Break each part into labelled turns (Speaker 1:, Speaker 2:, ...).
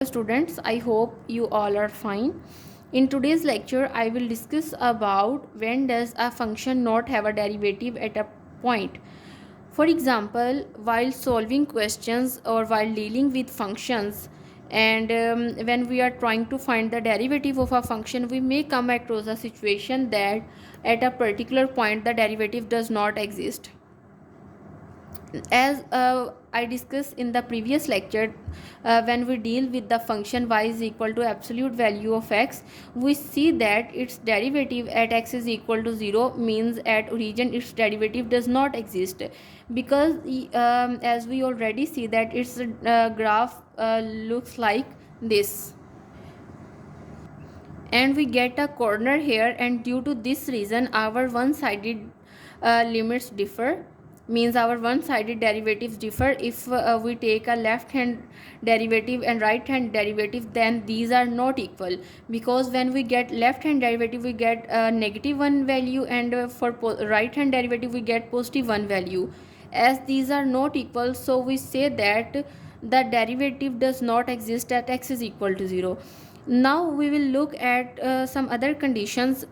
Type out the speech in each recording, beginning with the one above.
Speaker 1: Students, I hope you all are fine. In today's lecture I will discuss about when does a function not have a derivative at a point. For example, while solving questions or while dealing with functions, and when we are trying to find the derivative of a function, we may come across a situation that at a particular point the derivative does not exist. As I discussed in the previous lecture, when we deal with the function y is equal to absolute value of x, we see that its derivative at x is equal to 0 means at origin its derivative does not exist, because as we already see that its graph looks like this, and we get a corner here, and due to this reason our one-sided limits differ, means our one-sided derivatives differ. If we take a left hand derivative and right hand derivative, then these are not equal, because when we get left hand derivative we get a negative one value, and for right hand derivative we get positive one value. As these are not equal, so we say that the derivative does not exist at x is equal to 0. Now we will look at some other conditions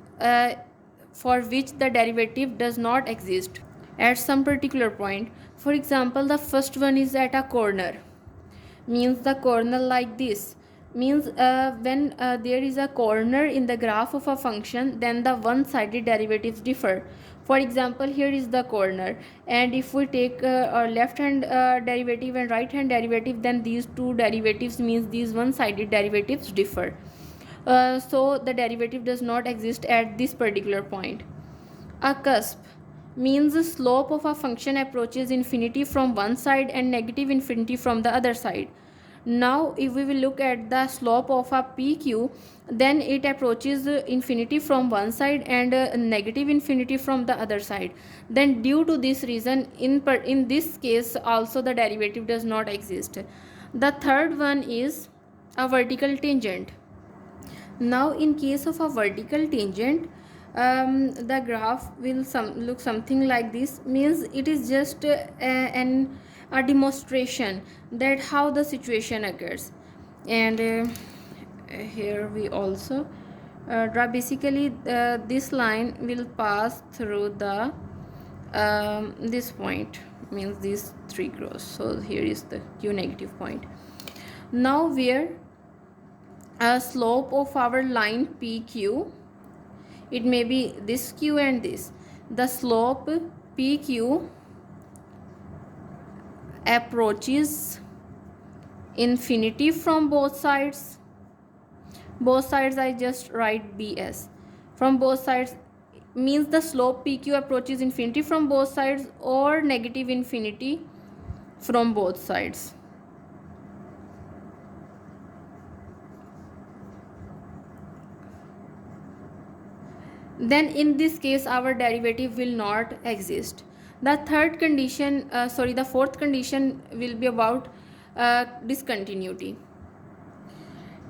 Speaker 1: for which the derivative does not exist at some particular point. For example, the first one is at a corner, means the corner like this, means when there is a corner in the graph of a function, then the one sided derivatives differ. For example, here is the corner, and if we take a left hand derivative and right hand derivative, then these two derivatives, means these one sided derivatives differ. So the derivative does not exist at this particular point. A cusp means the slope of a function approaches infinity from one side and negative infinity from the other side. Now if we will look at the slope of a PQ, then it approaches infinity from one side and negative infinity from the other side. Then due to this reason, in this case also the derivative does not exist. The third one is a vertical tangent. Now in case of a vertical tangent, the graph will look something like this, means it is just a demonstration that how the situation occurs. And here we also draw, basically this line will pass through the this point, means these three cross. So here is the q negative point. Now where a slope of our line PQ, it may be this Q and this, the slope PQ approaches infinity from both sides. Both sides I just write BS. From both sides means the slope PQ approaches infinity from both sides or negative infinity from both sides. Then in this case our derivative will not exist. The fourth condition will be about discontinuity,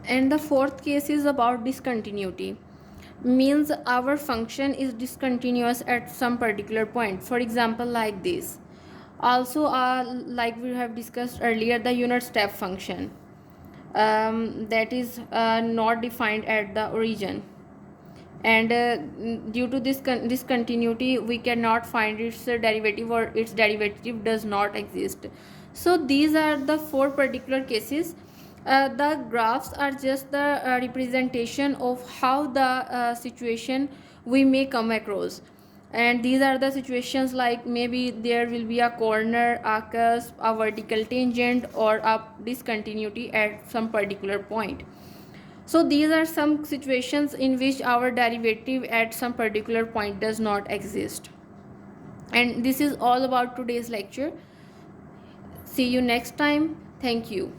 Speaker 1: and the fourth case is about discontinuity, means our function is discontinuous at some particular point. For example, like this. Also like we have discussed earlier, the unit step function, that is not defined at the origin, and due to this discontinuity we cannot find its derivative, or its derivative does not exist. So these are the four particular cases. The graphs are just the representation of how the situation we may come across, and these are the situations like maybe there will be a corner, a cusp, a vertical tangent, or a discontinuity at some particular point. So these are some situations in which our derivative at some particular point does not exist. And this is all about today's lecture. See you next time. Thank you.